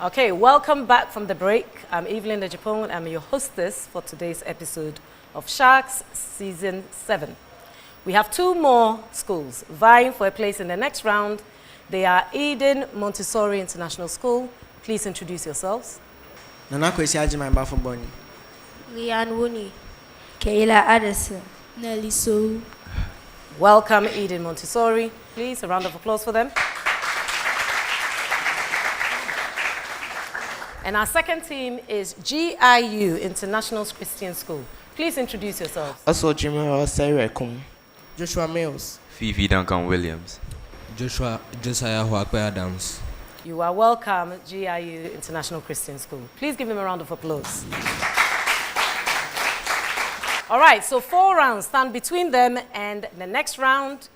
Okay, welcome back from the break. I'm Evelyn Dejapong. I'm your hostess for today's episode of Sharks Season 7. We have two more schools vying for a place in the next round. They are Eden Montessori International School. Please introduce yourselves. Nana Kwesi Ajimamba for Bonnie. Lian Wuni. Kayla Addison. Nelly So. Welcome, Eden Montessori. Please, a round of applause for them. And our second team is GIU International Christian School. Please introduce yourselves. Also, Jimmy Sarah Kum. Joshua Mills. Fifi Duncan Williams. Josiah Huakwe Adams. You are welcome, GIU International Christian School. Please give them a round of applause. All right, so 4 rounds stand between them and the next round.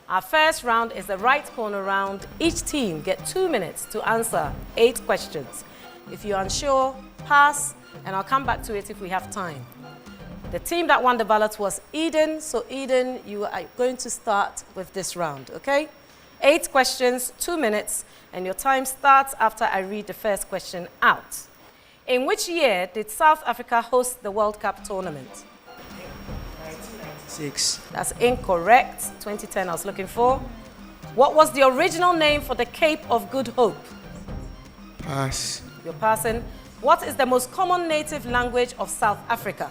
Our first round is the right corner round. Each team get 2 minutes to answer 8 questions. If you're unsure, pass, and I'll come back to it if we have time. The team that won the ballot was Eden. So Eden, you are going to start with this round, okay? 8 questions, 2 minutes, and your time starts after I read the first question out. In which year did South Africa host the World Cup tournament? 1996. That's incorrect. 2010 I was looking for. What was the original name for the Cape of Good Hope? Pass. You're passing. What is the most common native language of South Africa?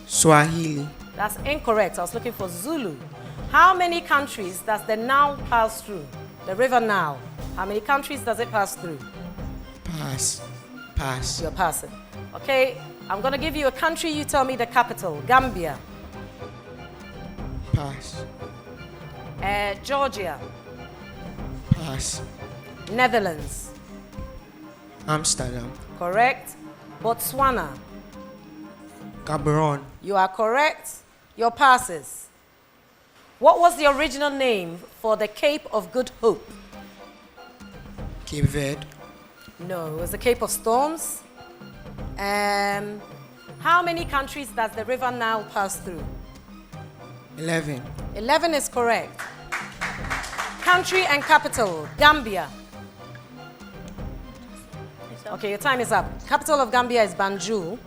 Swahili. That's incorrect. I was looking for Zulu. How many countries does the Nile pass through? The River Nile. How many countries does it pass through? Pass. Pass. You're passing. Okay, I'm going to give you a country. You tell me the capital. Gambia. Pass. Georgia. Pass. Netherlands. Amsterdam. Correct. Botswana. Gaborone. You are correct. Your passes. What was the original name for the Cape of Good Hope? Cape Verde. No, it was the Cape of Storms. How many countries does the River Nile pass through? 11. 11 is correct. Country and capital, Gambia. Okay, your time is up. Capital of Gambia is Banjul.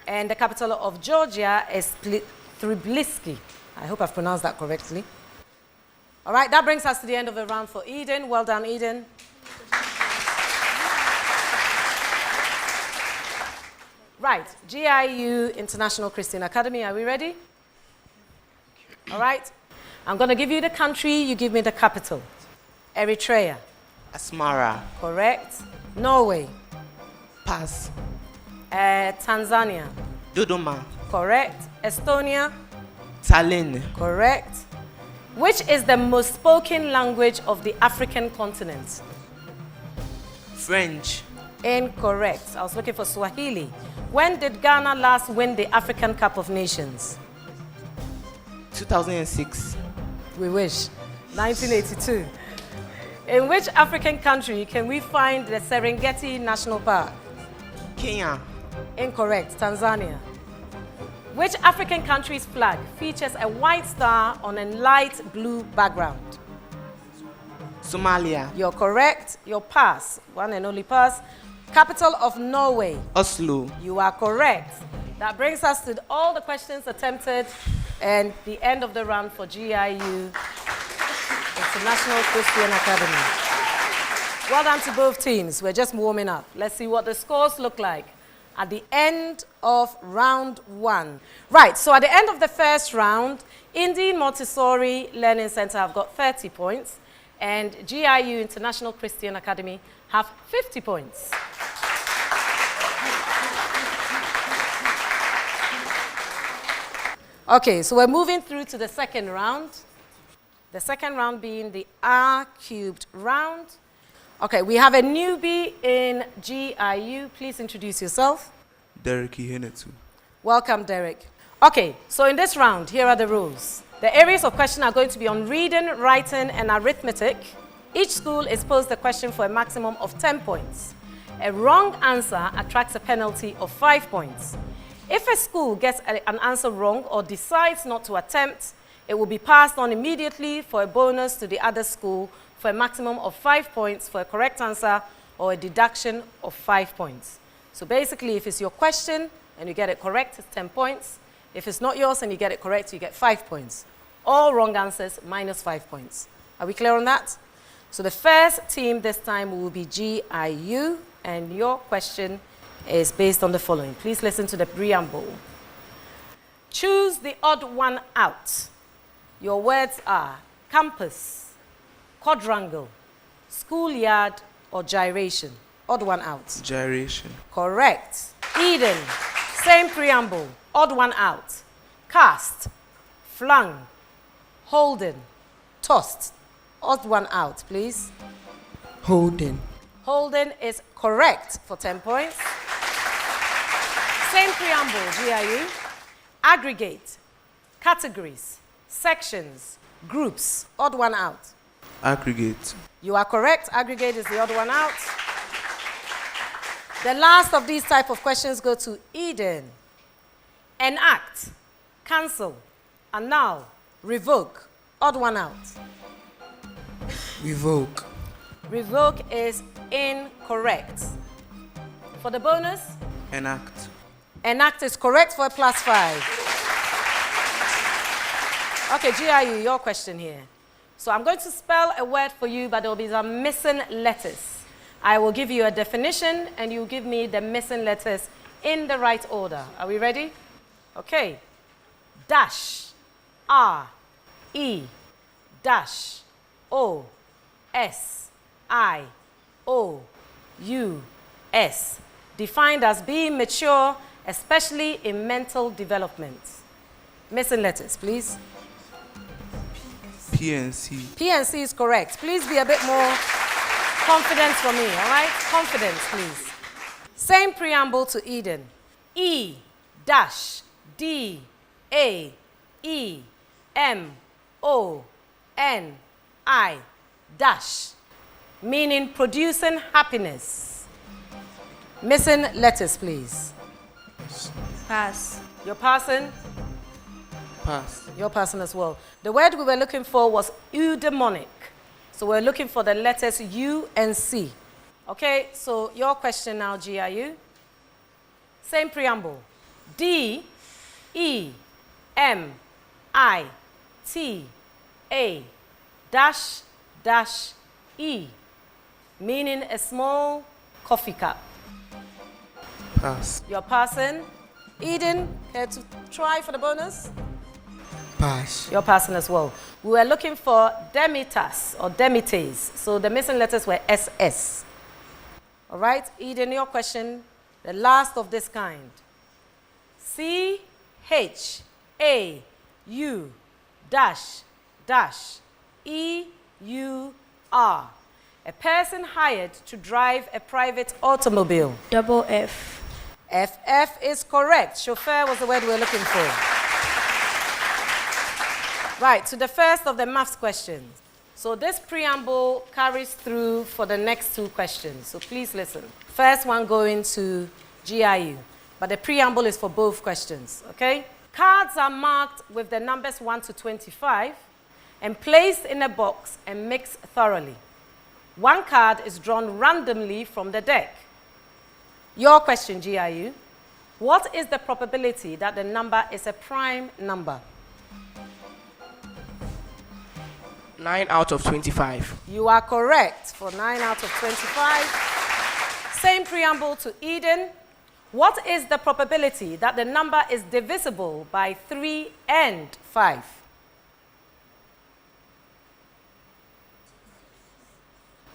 And the capital of Georgia is Tbilisi. I hope I've pronounced that correctly. All right, that brings us to the end of the round for Eden. Well done, Eden. Right, GIU International Christian Academy, are we ready? All right, I'm going to give you the country, you give me the capital. Eritrea. Asmara. Correct. Norway. Pass. Tanzania. Dodoma. Correct. Estonia. Tallinn. Correct. Which is the most spoken language of the African continent? French. Incorrect. I was looking for Swahili. When did Ghana last win the African Cup of Nations? 2006. We wish. 1982. In which African country can we find the Serengeti National Park? Kenya. Incorrect. Tanzania. Which African country's flag features a white star on a light blue background? Somalia. You're correct. Your pass. One and only pass. Capital of Norway. Oslo. You are correct. That brings us to all the questions attempted and the end of the round for GIU International Christian Academy. Well done to both teams. We're just warming up. Let's see what the scores look like at the end of round 1. Right, so at the end of the first round, Eden Montessori Learning Center have got 30 points and GIU International Christian Academy have 50 points. Okay, so we're moving through to the second round. The second round being the R-cubed round. Okay, we have a newbie in GIU. Please introduce yourself. Derek Ihenetu. Welcome, Derek. Okay, so in this round, here are the rules. The areas of question are going to be on reading, writing, and arithmetic. Each school is posed a question for a maximum of 10 points. A wrong answer attracts a penalty of 5 points. If a school gets an answer wrong or decides not to attempt, it will be passed on immediately for a bonus to the other school for a maximum of 5 points for a correct answer or a deduction of 5 points. So basically, if it's your question and you get it correct, it's 10 points. If it's not yours and you get it correct, you get 5 points. All wrong answers, minus 5 points. Are we clear on that? So the first team this time will be GIU, and your question is based on the following. Please listen to the preamble. Choose the odd one out. Your words are campus, quadrangle, schoolyard, or gyration. Odd one out. Gyration. Correct. Eden, same preamble. Odd one out. Cast, flung, holden, tossed. Odd one out, please. Holding. Holden is correct for 10 points. Same preamble, GIU. Aggregate, categories, sections, groups. Odd one out. Aggregate. You are correct. Aggregate is the odd one out. The last of these type of questions go to Eden. Enact, cancel, annul, revoke. Odd one out. Revoke. Revoke is incorrect. For the bonus, Enact. enact is correct for a +5. Okay, GIU, your question here. So I'm going to spell a word for you, but there will be some missing letters. I will give you a definition, and you give me the missing letters in the right order. Are we ready? Okay. Dash, R, E, dash, O, S, I, O, U, S. Defined as being mature, especially in mental development. Missing letters, please. PNC. PNC is correct. Please be a bit more confident for me, all right? Confidence, please. Same preamble to Eden. E, dash, D, A, E, M, O, N, I, dash. Meaning producing happiness. Missing letters, please. Pass. You're passing? Pass. You're passing as well. The word we were looking for was eudaimonic. So we're looking for the letters U and C. Okay, so your question now, GIU. Same preamble. D, E, M, I, T, A, dash, dash, E. Meaning a small coffee cup. Pass. You're passing. Eden, care to try for the bonus? Pass. You're passing as well. We were looking for demitas or demites. So the missing letters were SS. All right, Eden, your question, the last of this kind. C, H, A, U, dash, dash, E, U, R. A person hired to drive a private automobile. Double F. FF is correct. Chauffeur was the word we were looking for. Right, to the first of the maths questions. So this preamble carries through for the next two questions. So please listen. First one going to GIU, but the preamble is for both questions, okay? Cards are marked with the numbers 1 to 25 and placed in a box and mixed thoroughly. One card is drawn randomly from the deck. Your question, GIU. What is the probability that the number is a prime number? 9 out of 25. You are correct for 9 out of 25. Same preamble to Eden. What is the probability that the number is divisible by 3 and 5?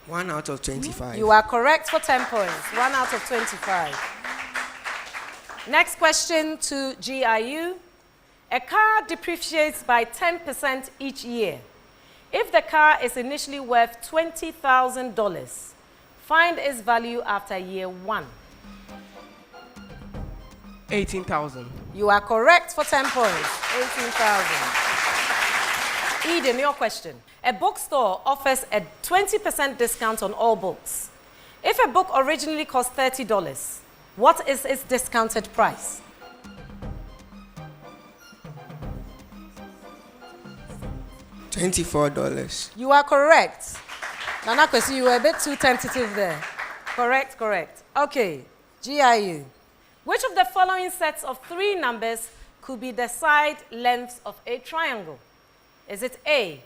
One out of 25. You are correct for 10 points. 1 out of 25. Next question to GIU. A car depreciates by 10% each year. If the car is initially worth $20,000, find its value after year 1. 18,000. You are correct for 10 points. 18,000. Eden, your question. A bookstore offers a 20% discount on all books. If a book originally cost $30, what is its discounted price? $24. You are correct. Nana Kwesi, you were a bit too tentative there. Correct, correct. Okay, GIU. Which of the following sets of 3 numbers could be the side lengths of a triangle? Is it A,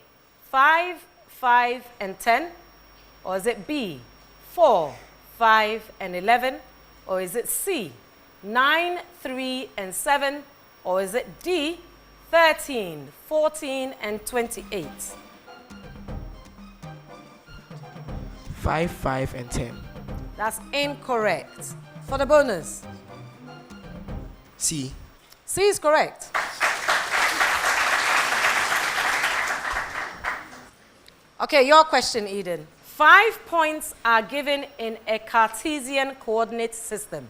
5, 5, and 10? Or is it B, 4, 5, and 11? Or is it C, 9, 3, and 7? Or is it D, 13, 14, and 28? 5, 5, and 10. That's incorrect. For the bonus, C. C is correct. Okay, your question, Eden. 5 points are given in a Cartesian coordinate system,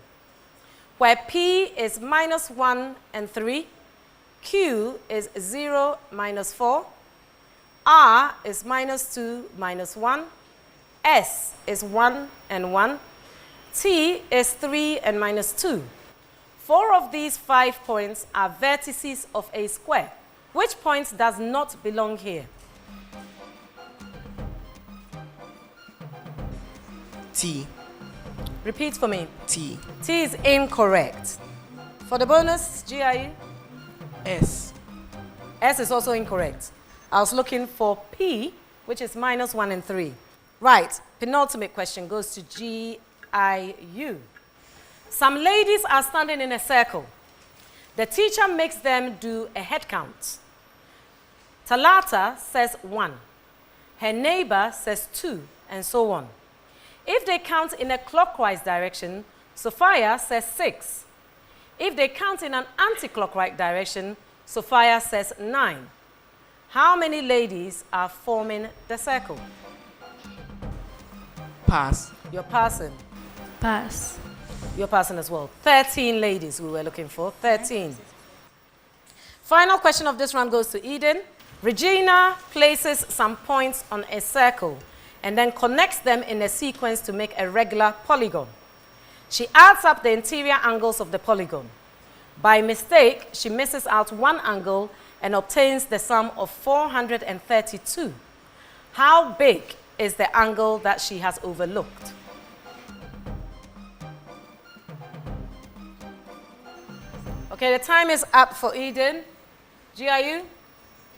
where P is -1 and 3, Q is 0, -4, R is -2, -1, S is 1 and 1, T is 3 and -2. 4 of these 5 points are vertices of a square. Which point does not belong here? T. Repeat for me. T. T is incorrect. For the bonus, GIU, S. S is also incorrect. I was looking for P, which is -1 and 3. Right, penultimate question goes to GIU. Some ladies are standing in a circle. The teacher makes them do a head count. Talata says 1. Her neighbor says 2, and so on. If they count in a clockwise direction, Sophia says 6. If they count in an anti-clockwise direction, Sophia says 9. How many ladies are forming the circle? Pass. You're passing. Pass. You're passing as well. 13 ladies we were looking for. 13. Final question of this round goes to Eden. Regina places some points on a circle and then connects them in a sequence to make a regular polygon. She adds up the interior angles of the polygon. By mistake, she misses out one angle and obtains the sum of 432. How big is the angle that she has overlooked? Okay, the time is up for Eden. GIU?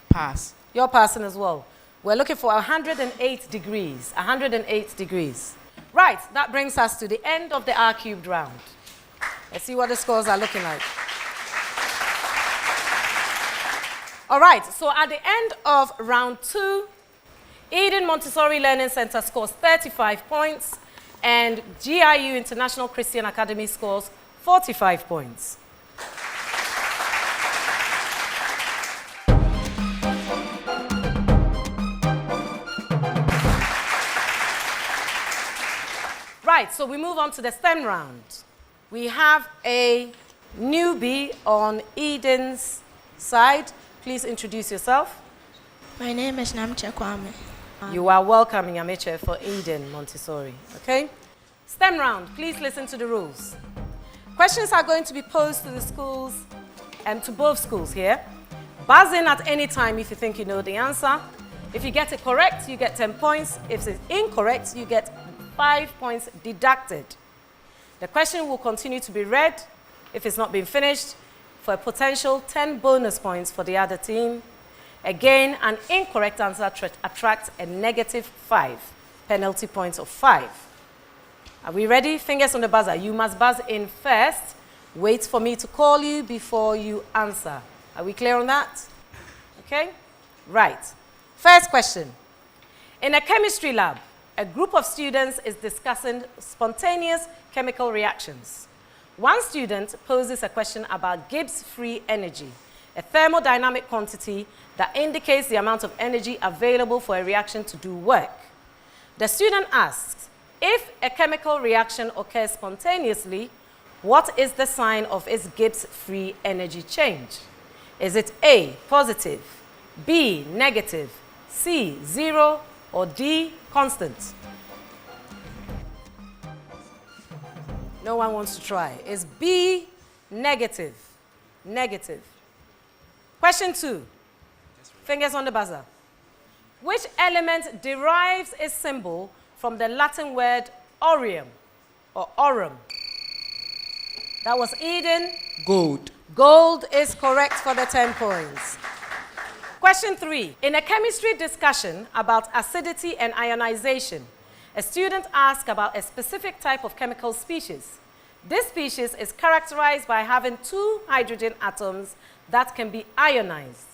Pass. You're passing as well. We're looking for 108 degrees. 108 degrees. Right, that brings us to the end of the R-cubed round. Let's see what the scores are looking like. All right, so at the end of round 2, Eden Montessori Learning Center scores 35 points, and GIU International Christian Academy scores 45 points. Right, so we move on to the STEM round. We have a newbie on Eden's side. Please introduce yourself. My name is Namche Kwame. You are welcome, Nyamiche, for Eden Montessori, okay? STEM round, please listen to the rules. Questions are going to be posed to the schools and to both schools here. Buzz in at any time if you think you know the answer. If you get it correct, you get 10 points. If it's incorrect, you get 5 points deducted. The question will continue to be read if it's not been finished for a potential 10 bonus points for the other team. Again, an incorrect answer attracts a -5, penalty points of 5. Are we ready? Fingers on the buzzer. You must buzz in first. Wait for me to call you before you answer. Are we clear on that? Okay? Right. First question. In a chemistry lab, a group of students is discussing spontaneous chemical reactions. One student poses a question about Gibbs free energy, a thermodynamic quantity that indicates the amount of energy available for a reaction to do work. The student asks, if a chemical reaction occurs spontaneously, what is the sign of its Gibbs free energy change? Is it A, positive, B, negative, C, 0, or D, constant? No one wants to try. Is B, negative? Negative. Question 2. Fingers on the buzzer. Which element derives its symbol from the Latin word aureum, or aurum? That was Eden. Gold. Gold is correct for the 10 points. Question 3. In a chemistry discussion about acidity and ionization, a student asked about a specific type of chemical species. This species is characterized by having 2 hydrogen atoms that can be ionized.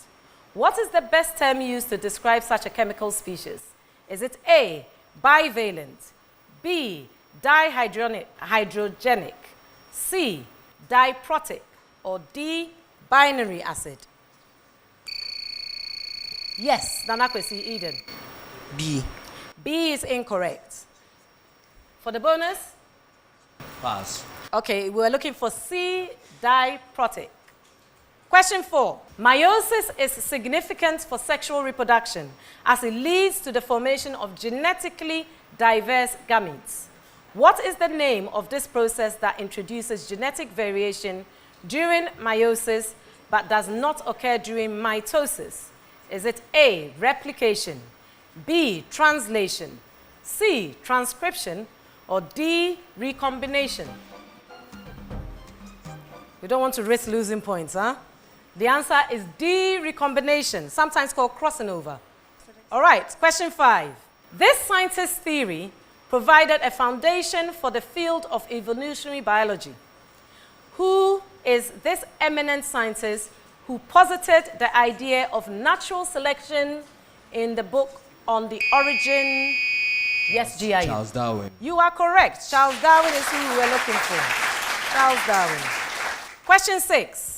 What is the best term used to describe such a chemical species? Is it A, bivalent, B, dihydrogenic, C, diprotic, or D, binary acid? Yes, Nanakwesi Eden. B. B is incorrect. For the bonus? Pass. Okay, we're looking for C, diprotic. Question 4. Meiosis is significant for sexual reproduction as it leads to the formation of genetically diverse gametes. What is the name of this process that introduces genetic variation during meiosis but does not occur during mitosis? Is it A, replication, B, translation, C, transcription, or D, recombination? We don't want to risk losing points, huh? The answer is D, recombination, sometimes called crossing over. All right, question 5. This scientist's theory provided a foundation for the field of evolutionary biology. Who is this eminent scientist who posited the idea of natural selection in the book on the origin? Yes, GIU. Charles Darwin. You are correct. Charles Darwin is who we were looking for. Charles Darwin. Question 6.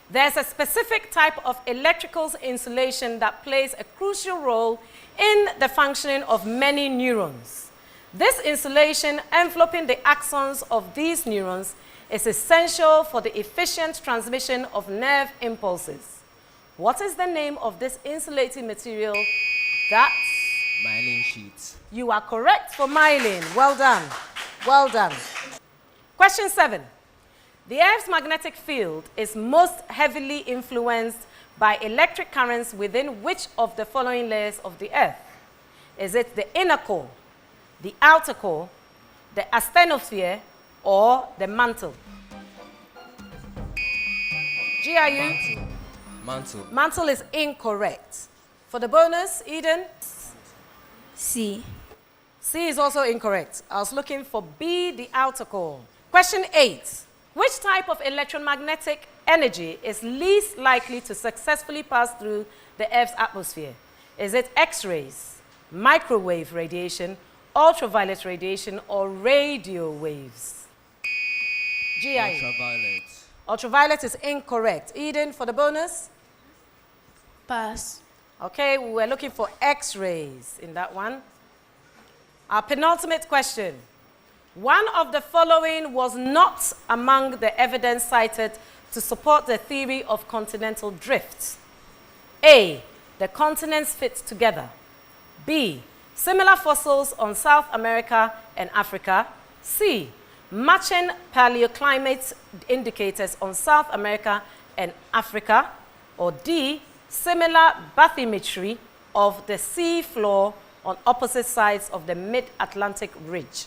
There's a specific type of electrical insulation that plays a crucial role in the functioning of many neurons. This insulation enveloping the axons of these neurons is essential for the efficient transmission of nerve impulses. What is the name of this insulating material? That's Myelin sheets. You are correct for myelin. Well done. Well done. Question 7. The Earth's magnetic field is most heavily influenced by electric currents within which of the following layers of the Earth? Is it the inner core, the outer core, the asthenosphere, or the mantle? GIU? Mantle. Mantle is incorrect. For the bonus, Eden? C. C is also incorrect. I was looking for B, the outer core. Question 8. Which type of electromagnetic energy is least likely to successfully pass through the Earth's atmosphere? Is it X-rays, microwave radiation, ultraviolet radiation, or radio waves? GIU. Ultraviolet. Ultraviolet is incorrect. Eden, for the bonus? Pass. Okay, we were looking for X-rays in that one. Our penultimate question. One of the following was not among the evidence cited to support the theory of continental drift. A, the continents fit together. B, similar fossils on South America and Africa. C, matching paleoclimate indicators on South America and Africa. Or D, similar bathymetry of the sea floor on opposite sides of the mid-Atlantic ridge.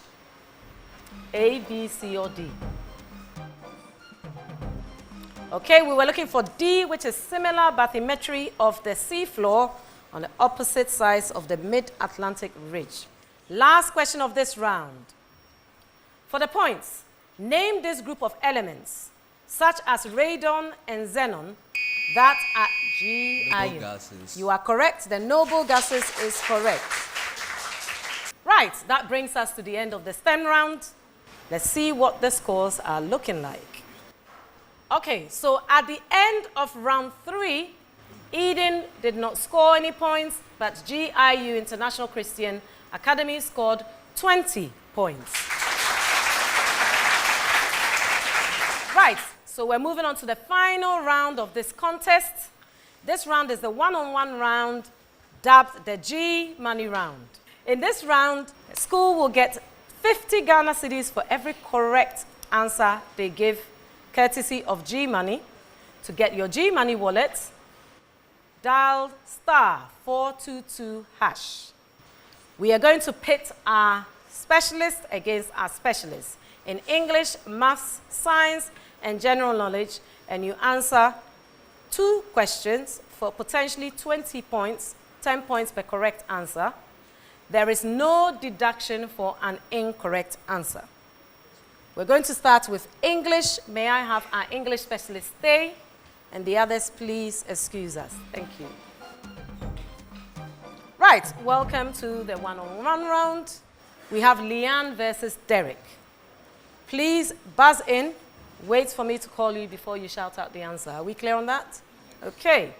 A, B, C, or D? Okay, we were looking for D, which is similar bathymetry of the sea floor on the opposite sides of the mid-Atlantic ridge. Last question of this round. For the points, name this group of elements, such as radon and xenon, that are GIU. Noble gases. You are correct. The noble gases is correct. Right, that brings us to the end of the STEM round. Let's see what the scores are looking like. Okay, so at the end of round 3, Eden did not score any points, but GIU International Christian Academy scored 20 points. Right, so we're moving on to the final round of this contest. This round is the one-on-one round, dubbed the G Money round. In this round, the school will get 50 Ghana cedis for every correct answer they give, courtesy of G Money. To get your G Money wallet, dial *422#. We are going to pit our specialists against our specialists in English, maths, science, and general knowledge, and you answer 2 questions for potentially 20 points, 10 points per correct answer. There is no deduction for an incorrect answer. We're going to start with English. May I have our English specialist stay? And the others, please excuse us. Thank you. Right, welcome to the one-on-one round. We have Leanne versus Derek. Please buzz in. Wait for me to call you before you shout out the answer. Are we clear on that? Okay.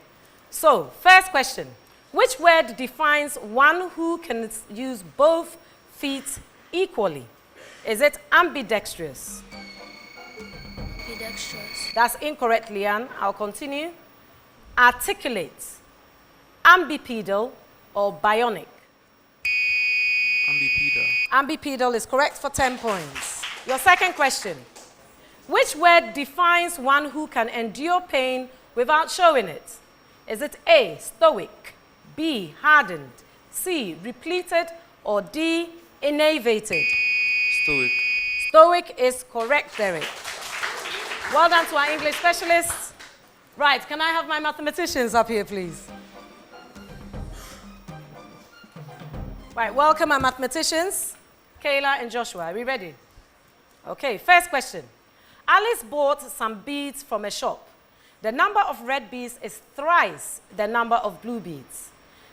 So, first question. Which word defines one who can use both feet equally? Is it ambidextrous? Ambidextrous. That's incorrect, Leanne. I'll continue. Articulate, ambipedal, or bionic? Ambipedal. Ambipedal is correct for 10 points. Your second question. Which word defines one who can endure pain without showing it? Is it A, stoic, B, hardened, C, repleted, or D, innervated? Stoic. Stoic is correct, Derek. Well done to our English specialists. Right, can I have my mathematicians up here, please? Right, welcome our mathematicians, Kayla and Joshua. Are we ready? Okay, first question. Alice bought some beads from a shop. The number of red beads is thrice the number of blue beads.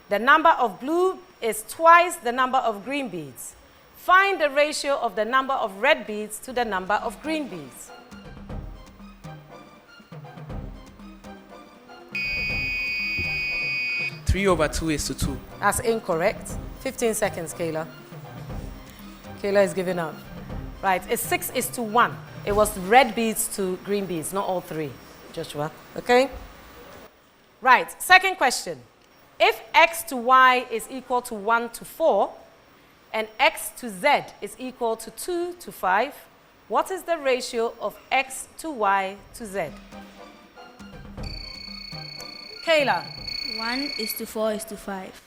The number of blue is twice the number of green beads. Find the ratio of the number of red beads to the number of green beads. Three over 2 is to 2. That's incorrect. 15 seconds, Kayla. Kayla is giving up. Right, it's 6 is to 1. It was red beads to green beads, not all 3, Joshua. Okay? Right, second question. If x to y is equal to 1 to 4, and x to z is equal to 2 to 5, what is the ratio of x to y to z? Kayla. 1 is to 4 is to 5.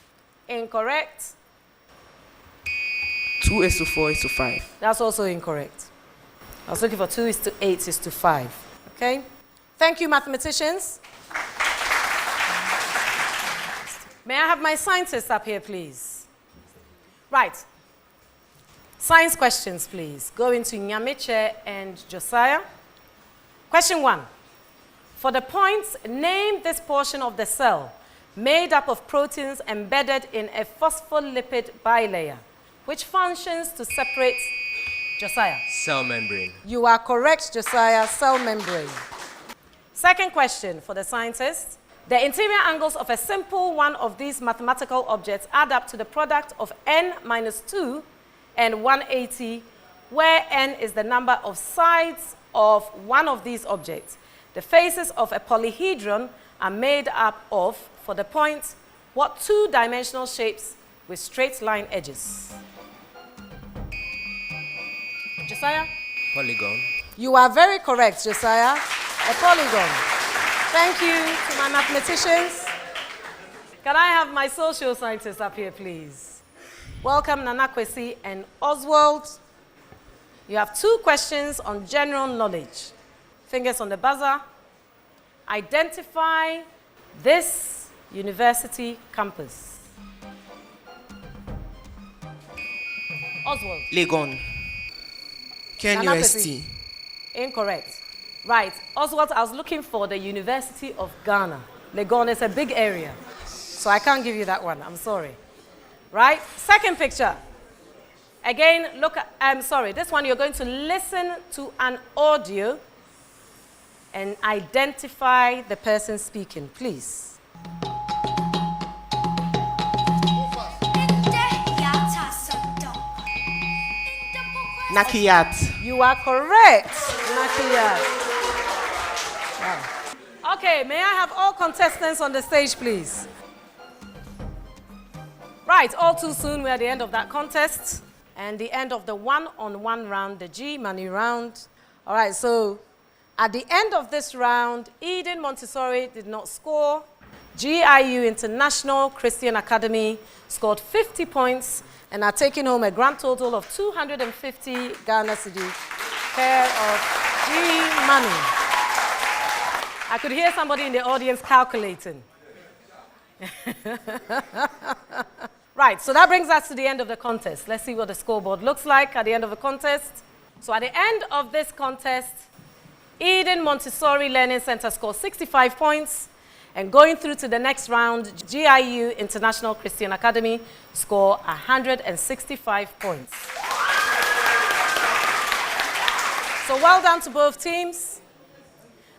Incorrect. 2 is to 4 is to 5. That's also incorrect. I was looking for 2 is to 8 is to 5. Okay? Thank you, mathematicians. May I have my scientists up here, please? Right. Science questions, please. Go into Nyamiche and Josiah. Question 1. For the points, name this portion of the cell made up of proteins embedded in a phospholipid bilayer, which functions to separate. Josiah. Cell membrane. You are correct, Josiah. Cell membrane. Second question for the scientists. The interior angles of a simple one of these mathematical objects add up to the product of n minus 2 and 180, where n is the number of sides of one of these objects. The faces of a polyhedron are made up of, for the point, what 2-dimensional shapes with straight line edges? Josiah? Polygon. You are very correct, Josiah. A polygon. Thank you to my mathematicians. Can I have my social scientists up here, please? Welcome, Nana Kwesi and Oswald. You have 2 questions on general knowledge. Fingers on the buzzer. Identify this university campus. Oswald. Legon. Ken Nana UST. Incorrect. Right. Oswald, I was looking for the University of Ghana. Legon is a big area. So I can't give you that one. I'm sorry. Right? Second picture. Again, look at, I'm sorry. This one, you're going to listen to an audio and identify the person speaking, please. Nakiyat. You are correct, Nakiyat. Wow. Okay, may I have all contestants on the stage, please? Right, all too soon, we're at the end of that contest and the end of the one-on-one round, the G Money round. All right, so at the end of this round, Eden Montessori did not score. GIU International Christian Academy scored 50 points and are taking home a grand total of 250 Ghana cedis pair of G money. I could hear somebody in the audience calculating. Right, so that brings us to the end of the contest. Let's see what the scoreboard looks like at the end of the contest. So at the end of this contest, Eden Montessori Learning Center scored 65 points. And going through to the next round, GIU International Christian Academy score 165 points. So well done to both teams.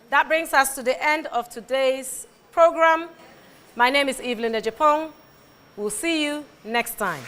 That brings us to the end of today's program. My name is Evelyn Ejepong. We'll see you next time.